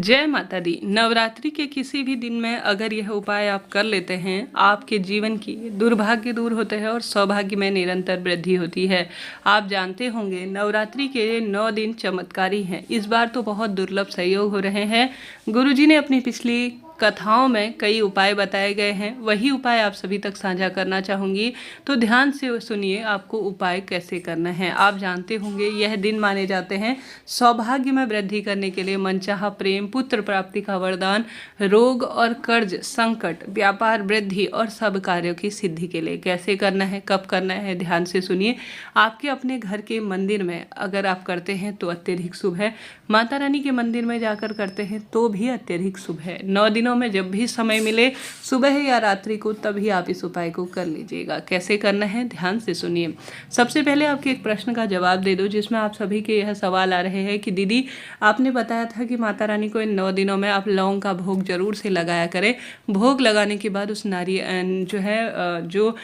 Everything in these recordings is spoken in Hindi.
जय माता दी। नवरात्रि के किसी भी दिन में अगर यह उपाय आप कर लेते हैं, आपके जीवन की दुर्भाग्य दूर होते हैं और सौभाग्य में निरंतर वृद्धि होती है। आप जानते होंगे नवरात्रि के 9 दिन चमत्कारी हैं। इस बार तो बहुत दुर्लभ संयोग हो रहे हैं। गुरुजी ने अपनी पिछली कथाओं में कई उपाय बताए गए हैं, वही उपाय आप सभी तक साझा करना चाहूँगी। तो ध्यान से सुनिए आपको उपाय कैसे करना है। आप जानते होंगे यह दिन माने जाते हैं सौभाग्य में वृद्धि करने के लिए, मनचाहा प्रेम, पुत्र प्राप्ति का वरदान, रोग और कर्ज संकट, व्यापार वृद्धि और सब कार्यों की सिद्धि के लिए। कैसे करना है, कब करना है, ध्यान से सुनिए। आपके अपने घर के मंदिर में अगर आप करते हैं तो अत्यधिक शुभ है। माता रानी के मंदिर में जाकर करते हैं तो भी अत्यधिक शुभ है। 9 दिनों में जब भी समय मिले, सुबह या रात्रि को, तभी आप इस उपाय को कर लीजिएगा। कैसे करना है, ध्यान से सुनिए। सबसे पहले आपके एक प्रश्न का जवाब दे दो, जिसमें आप सभी के यह सवाल आ रहे हैं कि दीदी आपने बताया था कि माता रानी को इन 9 दिनों में आप लौंग का भोग जरूर से लगाया करें। भोग लगाने के बाद उस नारियल जो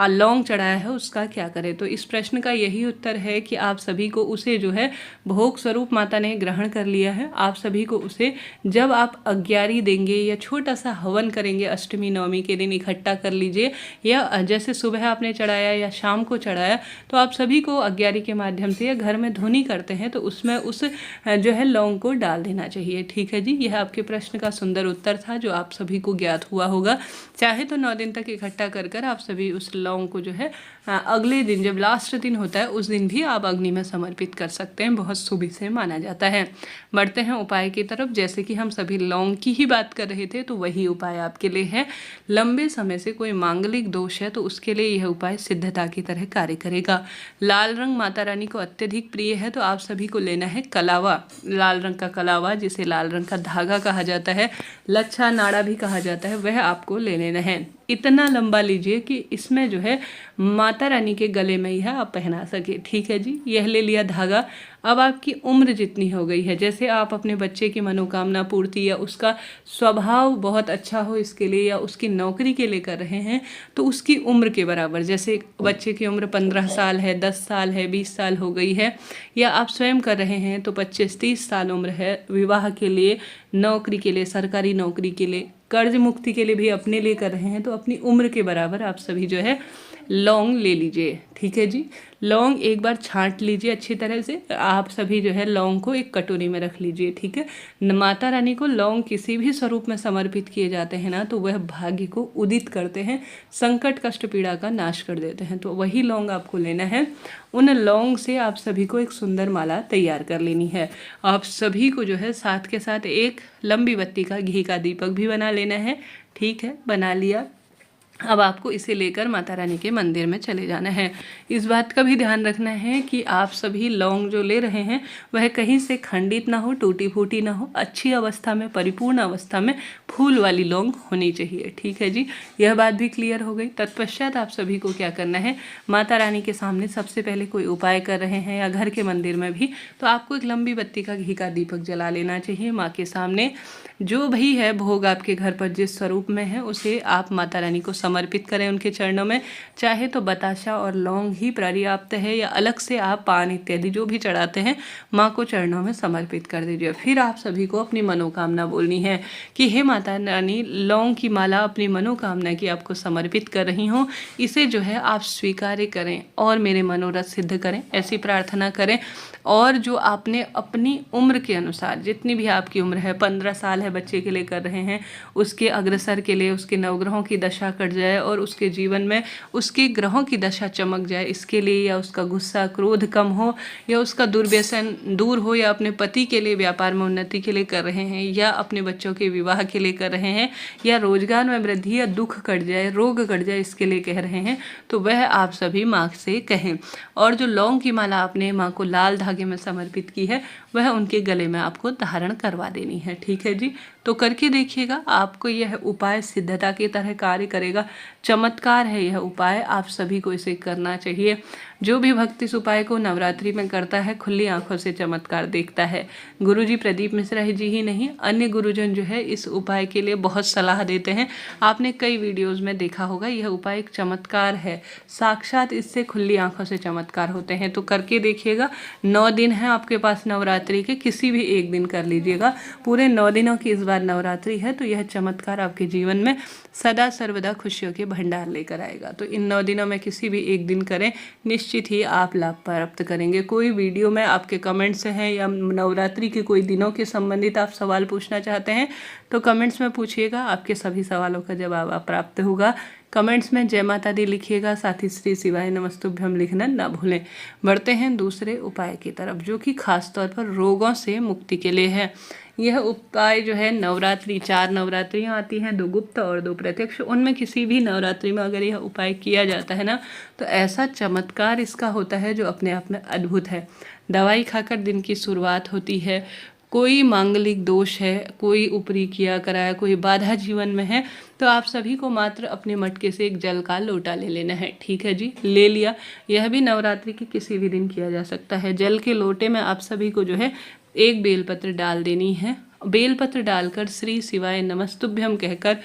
लौंग चढ़ाया है उसका क्या करें। तो इस प्रश्न का यही उत्तर है कि आप सभी को उसे जो है भोग स्वरूप माता ने ग्रहण कर लिया है। आप सभी को उसे जब आप अग्यारी देंगे या छोटा सा हवन करेंगे अष्टमी नवमी के दिन इकट्ठा कर लीजिए, या जैसे सुबह आपने चढ़ाया या शाम को चढ़ाया, तो आप सभी को अग्यारी के माध्यम से या घर में धुनी करते हैं तो उसमें उस जो है लौंग को डाल देना चाहिए। ठीक है जी, यह आपके प्रश्न का सुंदर उत्तर था जो आप सभी को ज्ञात हुआ होगा। चाहे तो 9 दिन तक इकट्ठा कर कर आप सभी उस लौंग को जो है अगले दिन जब लास्ट दिन होता है उस दिन भी आप अग्नि में समर्पित कर सकते हैं। बहुत शुभ से माना जाता है। बढ़ते हैं उपाय की तरफ। जैसे कि हम सभी लौंग की ही बात कर रहे थे तो वही उपाय आपके लिए है। लंबे समय से कोई मांगलिक दोष है तो उसके लिए यह उपाय सिद्धता की तरह कार्य करेगा। लाल रंग माता रानी को अत्यधिक प्रिय है तो आप सभी को लेना है कलावा, लाल रंग का कलावा, जिसे लाल रंग का धागा कहा जाता है, लच्छा नाड़ा भी कहा जाता है, वह आपको ले लेना है। इतना लंबा लीजिए कि इसमें जो है माता रानी के गले में यह आप पहना सके। ठीक है जी, यह ले लिया धागा। अब आपकी उम्र जितनी हो गई है, जैसे आप अपने बच्चे की मनोकामना पूर्ति या उसका स्वभाव बहुत अच्छा हो इसके लिए या उसकी नौकरी के लिए कर रहे हैं, तो उसकी उम्र के बराबर, जैसे बच्चे की उम्र 15 साल है, 10 साल है, 20 साल हो गई है, या आप स्वयं कर रहे हैं तो 25-30 साल उम्र है, विवाह के लिए, नौकरी के लिए, सरकारी नौकरी के लिए, कर्ज मुक्ति के लिए भी अपने लिए कर रहे हैं, तो अपनी उम्र के बराबर आप सभी जो है लौंग ले लीजिए। ठीक है जी, लौंग एक बार छांट लीजिए अच्छी तरह से। आप सभी जो है लौंग को एक कटोरी में रख लीजिए। ठीक है, माता रानी को लौंग किसी भी स्वरूप में समर्पित किए जाते हैं ना तो वह भाग्य को उदित करते हैं, संकट कष्ट पीड़ा का नाश कर देते हैं। तो वही लौंग आपको लेना है। उन लौंग से आप सभी को एक सुंदर माला तैयार कर लेनी है। आप सभी को जो है साथ के साथ एक लंबी बत्ती का घी का दीपक भी बना लेना है। ठीक है, बना लिया। अब आपको इसे लेकर माता रानी के मंदिर में चले जाना है। इस बात का भी ध्यान रखना है कि आप सभी लौंग जो ले रहे हैं वह कहीं से खंडित ना हो, टूटी फूटी ना हो, अच्छी अवस्था में, परिपूर्ण अवस्था में फूल वाली लौंग होनी चाहिए। ठीक है जी, यह बात भी क्लियर हो गई। तत्पश्चात आप सभी को क्या करना है, माता रानी के सामने सबसे पहले कोई उपाय कर रहे हैं या घर के मंदिर में भी, तो आपको एक लंबी बत्ती का घी का दीपक जला लेना चाहिए। माँ के सामने जो भी है भोग आपके घर पर जिस स्वरूप में है उसे आप माता रानी को समर्पित करें उनके चरणों में। चाहे तो बताशा और लौंग ही पर्याप्त है या अलग से आप पान इत्यादि जो भी चढ़ाते हैं माँ को चरणों में समर्पित कर दीजिए। फिर आप सभी को अपनी मनोकामना बोलनी है कि हे माता रानी, लौंग की माला अपनी मनोकामना की आपको समर्पित कर रही हूँ, इसे जो है आप स्वीकार करें और मेरे मनोरथ सिद्ध करें, ऐसी प्रार्थना करें। और जो आपने अपनी उम्र के अनुसार, जितनी भी आपकी उम्र है, 15 साल है बच्चे के लिए कर रहे हैं, उसके अग्रसर के लिए उसके नवग्रहों की दशा कट जाए और उसके जीवन में उसके ग्रहों की दशा चमक जाए, इसके लिए, या उसका गुस्सा क्रोध कम हो, या उसका दुर्व्यसन दूर हो, या अपने पति के लिए व्यापार में उन्नति के लिए कर रहे हैं, या अपने बच्चों के विवाह के लिए कर रहे हैं, या रोजगार में वृद्धि या दुख कट जाए, रोग कट जाए, इसके लिए कह रहे हैं, तो वह आप सभी माँ से कहें। और जो लौंग की माला आपने माँ को लाल धागे में समर्पित की है वह उनके गले में आपको धारण करवा देनी है। ठीक है जी, तो करके देखिएगा, आपको यह उपाय सिद्धता की तरह कार्य करेगा। चमत्कार है यह उपाय, आप सभी को इसे करना चाहिए। जो भी भक्त इस उपाय को नवरात्रि में करता है खुली आंखों से चमत्कार देखता है। गुरुजी प्रदीप मिश्रा जी ही नहीं, अन्य गुरुजन जो है इस उपाय के लिए बहुत सलाह देते हैं। आपने कई वीडियोस में देखा होगा, यह उपाय एक चमत्कार है, साक्षात इससे खुली आंखों से चमत्कार होते हैं। तो करके देखिएगा। 9 दिन है आपके पास नवरात्रि के, किसी भी एक दिन कर लीजिएगा। पूरे 9 दिनों की इस बार नवरात्रि है, तो यह चमत्कार आपके जीवन में सदा सर्वदा खुशियों के भंडार लेकर आएगा। तो इन 9 दिनों में किसी भी एक दिन करें, निश्चित ही आप लाभ प्राप्त करेंगे। कोई वीडियो में आपके कमेंट्स हैं या नवरात्रि के कोई दिनों के संबंधित आप सवाल पूछना चाहते हैं तो कमेंट्स में पूछिएगा, आपके सभी सवालों का जवाब आप प्राप्त होगा। कमेंट्स में जय माता दी लिखिएगा, साथ ही श्री शिवाय नमस्तुभ्यम लिखना ना भूलें। बढ़ते हैं दूसरे उपाय की तरफ, जो कि खास तौर पर रोगों से मुक्ति के लिए है। यह उपाय जो है नवरात्रि, 4 नवरात्रियाँ आती हैं, 2 गुप्त और 2 प्रत्यक्ष। उनमें किसी भी नवरात्रि में अगर यह उपाय किया जाता है ना, तो ऐसा चमत्कार इसका होता है जो अपने आप में अद्भुत है। दवाई खाकर दिन की शुरुआत होती है। कोई मांगलिक दोष है, कोई ऊपरी किया कराया, कोई बाधा जीवन में है, तो आप सभी को मात्र अपने मटके से एक जल का लोटा ले लेना है। ठीक है जी, ले लिया। यह भी नवरात्रि के किसी भी दिन किया जा सकता है। जल के लोटे में आप सभी को जो है एक बेलपत्र डाल देनी है। बेलपत्र डालकर श्री शिवाय नमस्तुभ्यम कहकर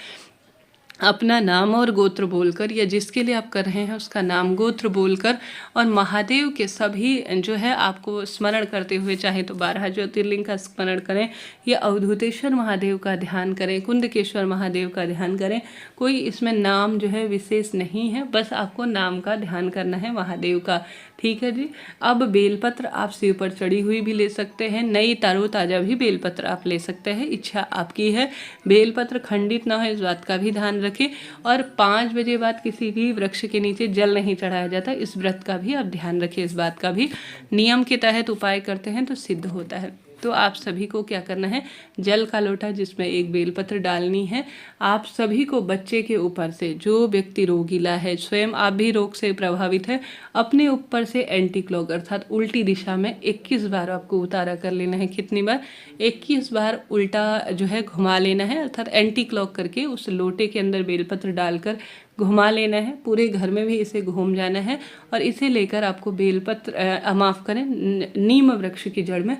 अपना नाम और गोत्र बोलकर, या जिसके लिए आप कर रहे हैं उसका नाम गोत्र बोलकर, और महादेव के सभी जो है आपको स्मरण करते हुए, चाहे तो 12 ज्योतिर्लिंग का स्मरण करें या अवधूतेश्वर महादेव का ध्यान करें, कुंदकेश्वर महादेव का ध्यान करें। कोई इसमें नाम जो है विशेष नहीं है, बस आपको नाम का ध्यान करना है महादेव का। ठीक है जी। अब बेलपत्र आप सिर पर चढ़ी हुई भी ले सकते हैं, नई तरोताज़ा भी बेलपत्र आप ले सकते हैं, इच्छा आपकी है। बेलपत्र खंडित ना हो इस बात का भी ध्यान रखें, और 5 बजे बाद किसी भी वृक्ष के नीचे जल नहीं चढ़ाया जाता, इस व्रत का भी आप ध्यान रखें। इस बात का भी नियम के तहत उपाय करते हैं तो सिद्ध होता है। तो आप सभी को क्या करना है, जल का लोटा जिसमें एक बेलपत्र डालनी है। आप सभी को बच्चे के ऊपर से, जो व्यक्ति रोगीला है, स्वयं आप भी रोग से प्रभावित है, अपने ऊपर से एंटी क्लॉक अर्थात उल्टी दिशा में 21 बार आपको उतारा कर लेना है। कितनी बार? 21 बार उल्टा जो है घुमा लेना है, अर्थात एंटी क्लॉक करके उस लोटे के अंदर बेलपत्र डालकर घुमा लेना है। पूरे घर में भी इसे घूम जाना है, और इसे लेकर आपको बेलपत्र माफ़ करें, नीम वृक्ष की जड़ में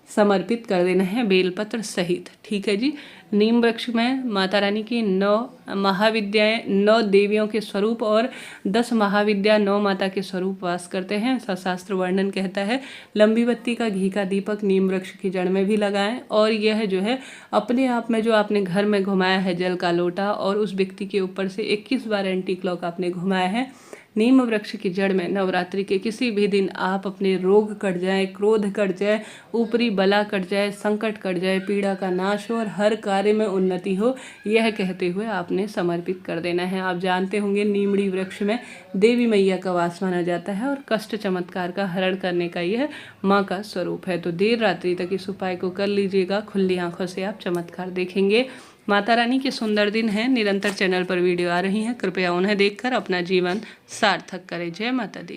समर्पित कर देना है बेलपत्र सहित। ठीक है जी। नीम वृक्ष में माता रानी की 9 महाविद्याएं, 9 देवियों के स्वरूप और 10 महाविद्या 9 माता के स्वरूप वास करते हैं, ऐसा शास्त्र वर्णन कहता है। लंबी बत्ती का घी का दीपक नीम वृक्ष की जड़ में भी लगाएं, और यह जो है अपने आप में जो आपने घर में घुमाया है जल का लोटा, और उस व्यक्ति के ऊपर से 21 बार एंटी क्लॉक आपने घुमाया है नीम वृक्ष की जड़ में, नवरात्रि के किसी भी दिन आप अपने रोग कट जाए, क्रोध कट जाए, ऊपरी बला कट जाए, संकट कट जाए, पीड़ा का नाश हो और हर कार्य में उन्नति हो, यह कहते हुए आपने समर्पित कर देना है। आप जानते होंगे नीमड़ी वृक्ष में देवी मैया का वास माना जाता है, और कष्ट चमत्कार का हरण करने का यह माँ का स्वरूप है। तो देर रात्रि तक इस उपाय को कर लीजिएगा, खुली आंखों से आप चमत्कार देखेंगे। माता रानी के सुंदर दिन हैं, निरंतर चैनल पर वीडियो आ रही हैं, कृपया उन्हें देखकर अपना जीवन सार्थक करें। जय माता दी।